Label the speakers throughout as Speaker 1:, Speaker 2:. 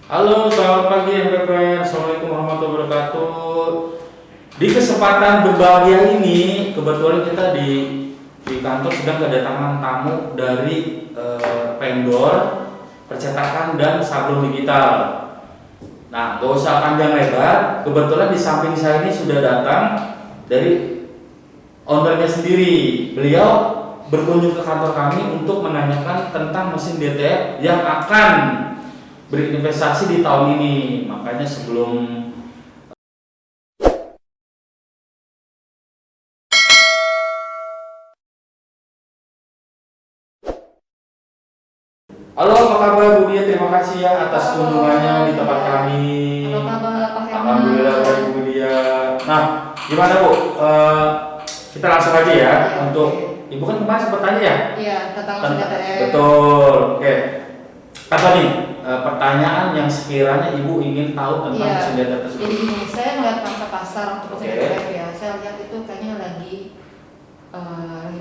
Speaker 1: Halo, selamat pagi MPPN. Assalamualaikum warahmatullahi wabarakatuh. Di kesempatan berbahagia ini, kebetulan kita di kantor sedang kedatangan tamu dari vendor percetakan dan sablon digital. Nah, gak usah panjang lebar. Kebetulan di samping saya ini sudah datang dari ownernya sendiri. Beliau berkunjung ke kantor kami untuk menanyakan tentang mesin DTF yang akan berinvestasi di tahun ini. Makanya sebelum Halo, apa kabar Bu Dia? Terima kasih ya atas kunjungannya di tempat kami.
Speaker 2: Apa kabar Pak Herman?
Speaker 1: Alhamdulillah baik Bu Dia. Nah, gimana Bu? Kita langsung aja ya. Untuk Ibu kan kemarin sempat tanya ya?
Speaker 2: Iya, tentang mesin DTF.
Speaker 1: Betul. Oke. Apa nih pertanyaan yang sekiranya Ibu ingin tahu tentang mesin DTF tersebut?
Speaker 2: Jadi gini, saya melihat pangsa pasar untuk mesin
Speaker 1: Oke.
Speaker 2: DTF ya. Saya lihat itu kayaknya lagi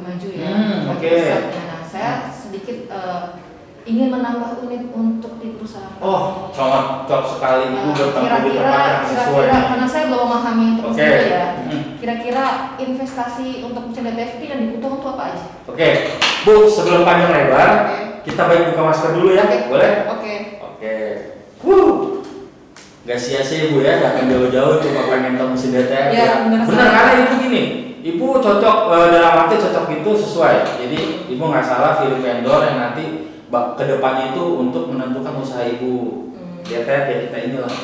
Speaker 2: maju ya.
Speaker 1: Oke.
Speaker 2: Nah, saya sedikit ingin menambah unit untuk di perusahaan.
Speaker 1: Oh, cocok sekali Ibu bertemu di tempat yang sesuai.
Speaker 2: Kira-kira karena saya belum memahami untuk
Speaker 1: Oke.
Speaker 2: mesin ya. Kira-kira investasi untuk mesin DTF itu yang dibutuhkan untuk apa aja?
Speaker 1: Oke, Bu, sebelum panjang lebar,
Speaker 2: Oke.
Speaker 1: kita baik buka masker dulu ya,
Speaker 2: Oke.
Speaker 1: boleh?
Speaker 2: Oke.
Speaker 1: Oke. Gak sia-sia Ibu ya, datang jauh-jauh cuma pengen tahu mesin DTF
Speaker 2: Ya, benar
Speaker 1: karena Ibu gini, Ibu cocok dalam arti cocok itu sesuai. Jadi Ibu nggak salah pilih vendor yang nanti kedepannya itu untuk menentukan usaha Ibu. DTF ya kita inilah.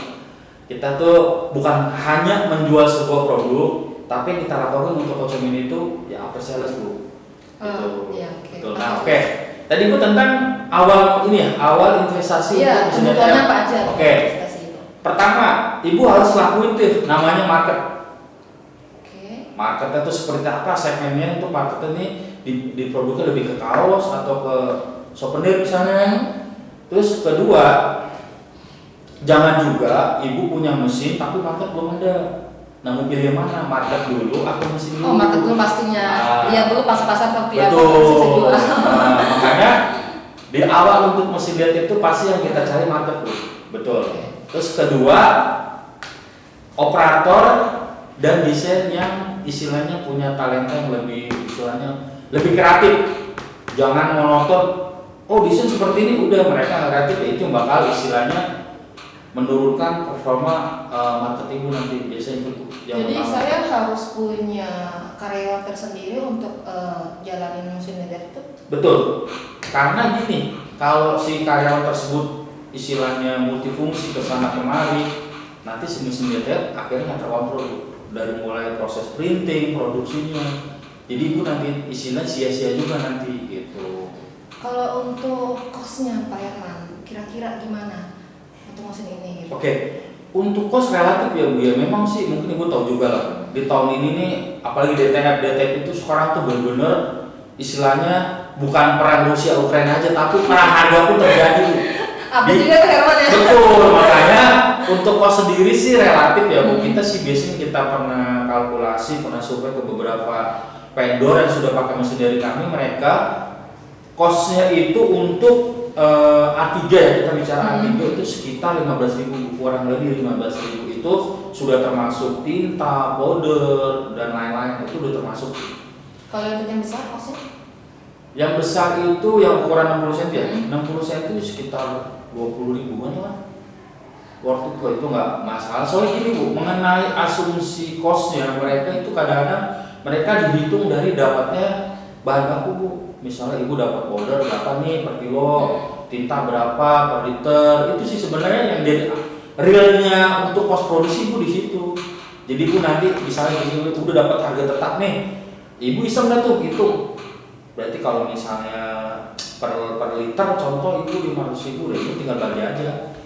Speaker 1: Kita tuh bukan hanya menjual sebuah produk, tapi yang kita lakukan untuk konsumen itu ya after sales Bu. Gitu.
Speaker 2: Iya, oke.
Speaker 1: Betul. Nah, oke. Tadi Bu tentang awal ini ya, awal investasi
Speaker 2: Iya,
Speaker 1: untuk mesin
Speaker 2: kebutuhannya
Speaker 1: DTF.
Speaker 2: apa aja?
Speaker 1: Oke.
Speaker 2: Investasi itu.
Speaker 1: Pertama, Ibu harus lakuin tuh namanya market.
Speaker 2: Oke.
Speaker 1: Marketnya tuh seperti apa segmennya? Untuk market ini di produknya lebih ke kaos atau ke souvenir misalnya. Terus kedua, jangan juga Ibu punya mesin tapi market belum ada. Nah, mau pilih yang mana? Market dulu atau mesin dulu?
Speaker 2: Oh, market dulu pastinya. Lihat dulu pasar-pasar seperti apa
Speaker 1: Betul.
Speaker 2: mesin saya jual.
Speaker 1: Makanya di awal untuk mesin DTF itu pasti yang kita cari market dulu. Betul. Terus kedua, operator dan desain yang istilahnya punya talenta yang lebih istilahnya lebih kreatif. Jangan monoton. Oh, desain seperti ini udah mereka nggak kreatif, ya itu yang bakal istilahnya menurunkan performa marketing nanti biasanya itu yang
Speaker 2: Jadi
Speaker 1: pertama.
Speaker 2: saya harus punya karyawan tersendiri untuk jalanin mesin DTF itu.
Speaker 1: Betul. Karena gini, kalau si karyawan tersebut istilahnya multifungsi ke sana kemari, nanti si mesin DTF akhirnya nggak terkontrol dari mulai proses printing, produksinya. Jadi Ibu nanti istilah sia-sia juga nanti gitu.
Speaker 2: Kalau untuk costnya Pak Herman, kira-kira gimana untuk mesin ini? Gitu?
Speaker 1: Oke, untuk cost relatif ya Bu ya, memang sih mungkin Ibu tahu juga lah. Di tahun ini nih, apalagi DTF itu sekarang tuh benar-benar istilahnya bukan perang Rusia Ukraina aja, tapi perang harga pun terjadi.
Speaker 2: Apa juga Pak Herman ya?
Speaker 1: Betul, makanya untuk cost sendiri sih relatif ya Bu. Kita sih biasanya kita pernah kalkulasi, pernah survei ke beberapa vendor yang sudah pakai mesin dari kami, mereka costnya itu untuk A3 ya, kita bicara A3 itu sekitar 15.000, kurang lebih 15.000 itu sudah termasuk tinta, powder dan lain-lain, itu udah termasuk.
Speaker 2: Kalau untuk yang besar costnya?
Speaker 1: Yang besar itu yang ukuran 60 cm ya, 60 cm itu sekitar 20.000-an lah. Waktu itu nggak masalah. Soalnya gini Bu, mengenai asumsi costnya mereka itu kadang-kadang mereka dihitung dari dapatnya bahan baku Bu. Misalnya Ibu dapat powder berapa nih per kilo, tinta berapa per liter, itu sih sebenarnya yang jadi realnya untuk cost produksi Ibu di situ. Jadi Ibu nanti misalnya Ibu udah dapat harga tetap nih, Ibu iseng dah tuh hitung. Berarti kalau misalnya per liter contoh Ibu 500.000, Ibu tinggal bagi aja.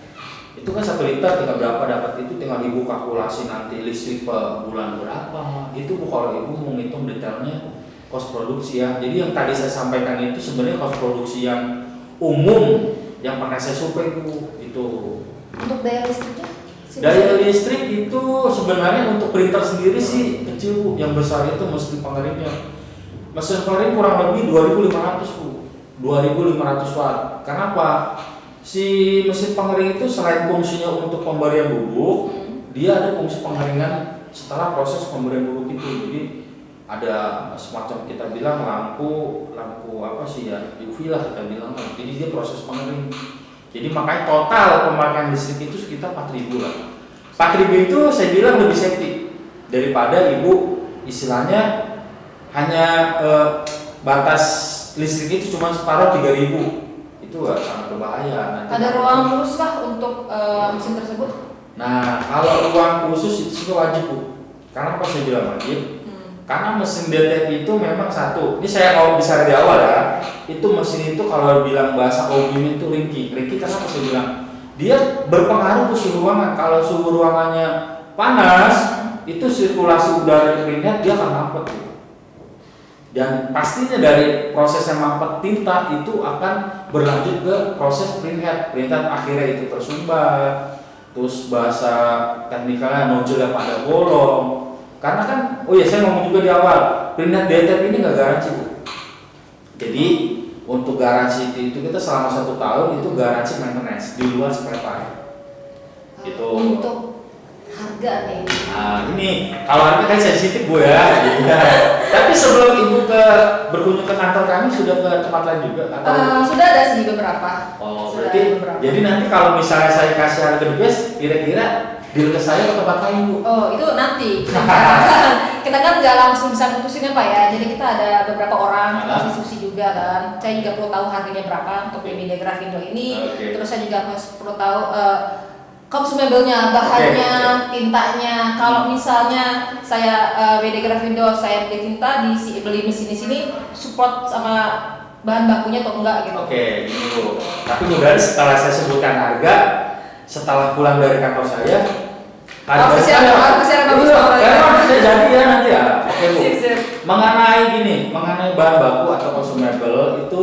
Speaker 1: Itu kan 1 liter tinggal berapa dapat, itu tinggal Ibu kalkulasi nanti listrik per bulan berapa. Itu Bu kalau Ibu mau ngitung detailnya cost produksi ya. Jadi yang tadi saya sampaikan itu sebenarnya cost produksi yang umum yang pernah saya survei Bu itu.
Speaker 2: Untuk daya listriknya?
Speaker 1: Daya listrik itu sebenarnya untuk printer sendiri sih kecil Bu. Yang besar itu mesin pengeringnya. Mesin pengering kurang lebih 2.500 Bu. 2.500 watt. Kenapa? si mesin pengering itu selain fungsinya untuk pemberian bubuk, dia ada fungsi pengeringan setelah proses pemberian bubuk itu. Jadi ada semacam kita bilang lampu apa sih ya, UV lah kita bilang. Jadi dia proses pengering. Jadi makanya total pemakaian listrik itu sekitar 4.000 lah. 4.000 itu saya bilang lebih safety daripada ibu istilahnya hanya batas listrik itu cuma separuh 3.000. Itu sangat berbahaya. Nanti
Speaker 2: ada ruang khusus kah untuk mesin tersebut?
Speaker 1: Nah, kalau ruang khusus itu sudah wajib Bu. Karena apa saya bilang wajib? Karena mesin DTP itu memang satu. Ini saya mau bicara di awal ya. Itu mesin itu kalau bilang bahasa umum itu ringkih. Ringkih karena apa saya bilang? Dia berpengaruh ke suhu ruangan. Kalau suhu ruangannya panas, itu sirkulasi udara di printhead dia akan mampet. Dan pastinya dari proses yang mampet tinta itu akan berlanjut ke proses printhead. Printhead akhirnya itu tersumbat, terus bahasa teknikalnya nodule pada bolong. Karena kan, oh ya saya ngomong juga di awal, printhead DTP ini nggak garansi Bu. Jadi untuk garansi itu kita selama 1 tahun itu garansi maintenance di luar spare part. Gitu.
Speaker 2: Untuk harga nih.
Speaker 1: Nah ini kalau harga kan sensitif Bu ya. Tapi sebelum ibu berkunjung ke kantor kami sudah ke tempat lain juga atau?
Speaker 2: Sudah ada sih beberapa.
Speaker 1: Oh
Speaker 2: Sudah
Speaker 1: berarti
Speaker 2: beberapa.
Speaker 1: jadi nanti kalau misalnya saya kasih harga the best, kira-kira deal ke saya ke tempat lain Bu?
Speaker 2: Oh itu nanti. Kita kan nggak langsung bisa putusin ya Pak ya. Jadi kita ada beberapa orang, kita diskusi juga kan. Saya juga perlu tahu harganya berapa untuk BD Grafindo ini.
Speaker 1: Okay.
Speaker 2: Terus saya juga perlu tahu consumable-nya, bahannya, tintanya. Kalau misalnya saya BD Grafindo, saya beli tinta beli mesin di sini, support sama bahan bakunya atau enggak gitu.
Speaker 1: Oke, gini Bu. Tapi mudah setelah saya sebutkan harga, setelah pulang dari kantor saya, harga
Speaker 2: saya bagus
Speaker 1: saya jadi ya nanti ya. Oke Bu.
Speaker 2: Sip.
Speaker 1: Mengenai bahan baku atau consumable itu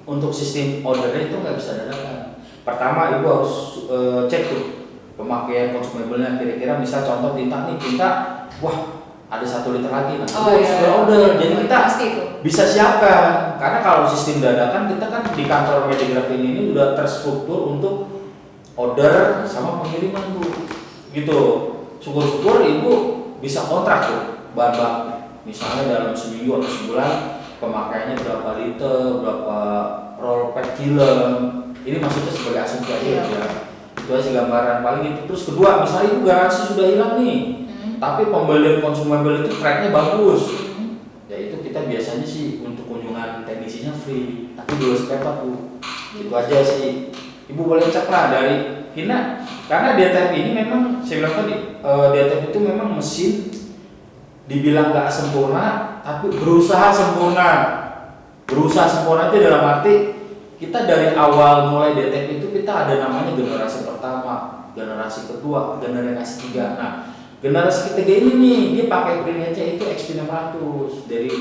Speaker 1: untuk sistem ordernya itu nggak bisa dadakan. Pertama ibu harus cek tuh pemakaian consumable-nya, kira-kira misal contoh tinta, wah ada 1 liter lagi, nah itu sudah order, jadi kita bisa siapkan. Karena kalau sistem dadakan kita kan di kantor BD Grafindo ini udah terstruktur untuk order sama pengiriman Bu, gitu. Syukur-syukur ibu bisa kontrak tuh bahan baku, misalnya dalam seminggu atau sebulan pemakaiannya berapa liter, berapa roll pack film. Ini maksudnya sebagai asumsi aja ya. Itu aja gambaran paling itu. Terus kedua, misalnya itu garansi sudah hilang nih, tapi pembelian consumable itu tracknya bagus. Ya itu kita biasanya sih untuk kunjungan teknisinya free, tapi dulu spare part Bu. Itu aja sih. Ibu boleh cek lah dari Hina. Karena DTP ini memang saya bilang tadi, DTP itu memang mesin dibilang gak sempurna, tapi berusaha sempurna. Berusaha sempurna itu dalam arti kita dari awal mulai DTP itu kita ada namanya generasi pertama, generasi kedua, generasi ketiga. Nah, generasi ketiga ini nih dia pakai printheadnya itu XP600. Dari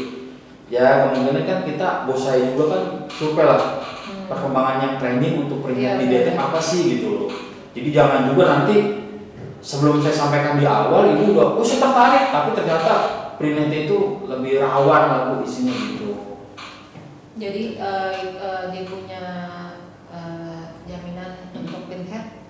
Speaker 1: ya kemungkinan kan kita bos saya juga kan survei lah perkembangan yang training untuk printhead di DTP apa sih gitu loh. Jadi jangan juga nanti sebelum saya sampaikan di awal ibu udah saya tertarik, tapi ternyata printhead itu lebih rawan lalu isinya gitu.
Speaker 2: Jadi dia punya jaminan untuk printhead,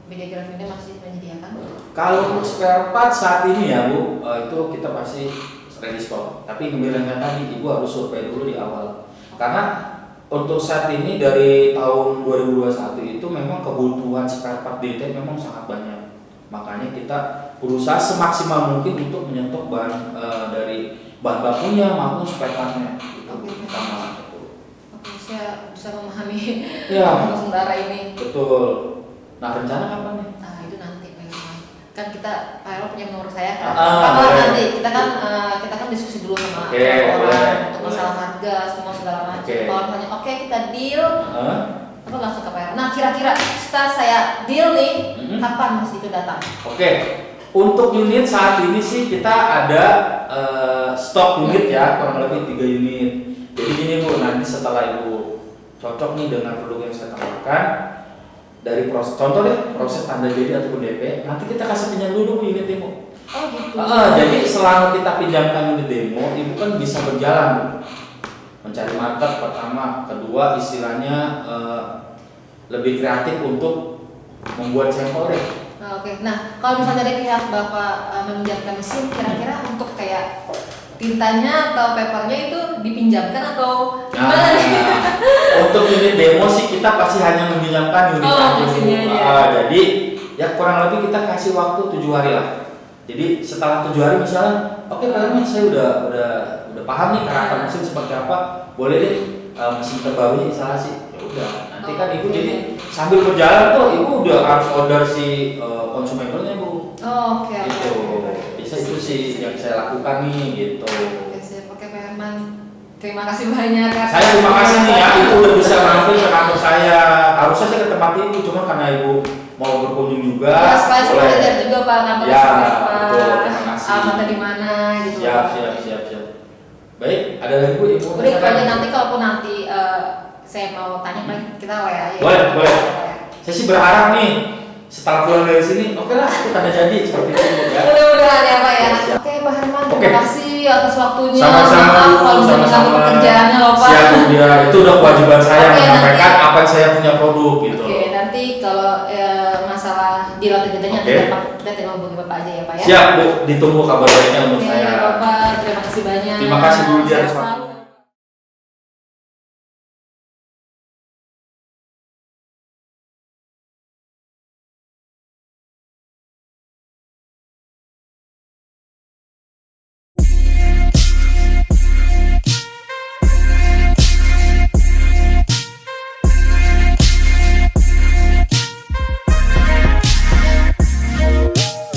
Speaker 2: BD Grafindo masih menyediakan?
Speaker 1: Kalau untuk spare part saat ini ya Bu, itu kita pasti ready stock. Tapi kembali tadi ibu harus survei dulu di awal. Karena untuk saat ini dari tahun 2021 itu memang kebutuhan spare part DT memang sangat banyak. Makanya kita berusaha semaksimal mungkin untuk menyetok bahan dari bahan bakunya maupun spare partnya. Itu pertama.
Speaker 2: Oke, saya bisa memahami
Speaker 1: ya.
Speaker 2: sementara ini.
Speaker 1: Betul. Nah rencana kapan nih?
Speaker 2: Nah itu nanti Pak Irwan. Kan kita Pak Irwan punya nomor saya kan. Nanti kita kan diskusi dulu sama orang untuk masalah harga semua segala macam. Kalau misalnya kita deal, apa langsung ke Pak Irwan. Nah kira-kira setelah saya deal nih, kapan Mas itu datang?
Speaker 1: Oke. Untuk unit saat ini sih kita ada stok unit ya kurang lebih 3 unit. Jadi gini Bu, nanti setelah Ibu cocok nih dengan produk yang saya tawarkan, dari proses, contoh deh proses tanda jadi ataupun DP, nanti kita kasih pinjam dulu Bu unit demo.
Speaker 2: Oh gitu.
Speaker 1: Jadi selama kita pinjamkan unit demo, Ibu kan bisa berjalan Bu. Mencari market pertama, kedua istilahnya lebih kreatif untuk membuat sampel deh.
Speaker 2: Oke. Nah, kalau misalnya dari pihak Bapak meminjamkan mesin, kira-kira untuk kayak tintanya atau papernya itu dipinjamkan atau gimana nih?
Speaker 1: Untuk unit demo sih kita pasti hanya meminjamkan unit aja. Jadi ya kurang lebih kita kasih waktu 7 hari lah. Jadi setelah 7 hari misalnya, oke Pak Herman, saya udah paham nih karakter mesin seperti apa, boleh deh mesin terbaru instalasi. Ya udah, nanti kan ibu jadi sambil berjalan tuh ibu udah harus order si konsumennya bu.
Speaker 2: Oke.
Speaker 1: Bisa itu sih yang saya lakukan nih gitu.
Speaker 2: Oke siap, oke Pak Herman. Terima kasih banyak.
Speaker 1: Saya terima kasih nih ya, ibu udah bisa mampir ke kantor saya. Harusnya saya ke tempat ibu, cuma karena ibu mau berkunjung juga.
Speaker 2: Ya, supaya saya lihat juga Pak kantor
Speaker 1: seperti apa. Betul, terima kasih.
Speaker 2: Alamatnya di mana gitu.
Speaker 1: Siap. Baik, ada lagi Bu ibu?
Speaker 2: Udah itu aja, nanti kalaupun nanti saya mau tanya kita WA ya.
Speaker 1: Boleh. Saya sih berharap nih setelah pulang dari sini, oke lah, itu tanda jadi seperti itu ya.
Speaker 2: Mudah-mudahan ya Pak ya. Oke Pak Herman, terima kasih atas waktunya.
Speaker 1: Sama-sama.
Speaker 2: Kalau misalnya pekerjaannya loh Pak.
Speaker 1: Siap ya, itu udah kewajiban saya menyampaikan apa yang saya punya produk gitu.
Speaker 2: Oke, nanti kalau masalah deal atau jadinya kita tinggal hubungi Bapak aja ya Pak ya.
Speaker 1: Siap Bu, ditunggu kabar baiknya untuk saya.
Speaker 2: Bapak, terima kasih banyak.
Speaker 1: Terima kasih Bu.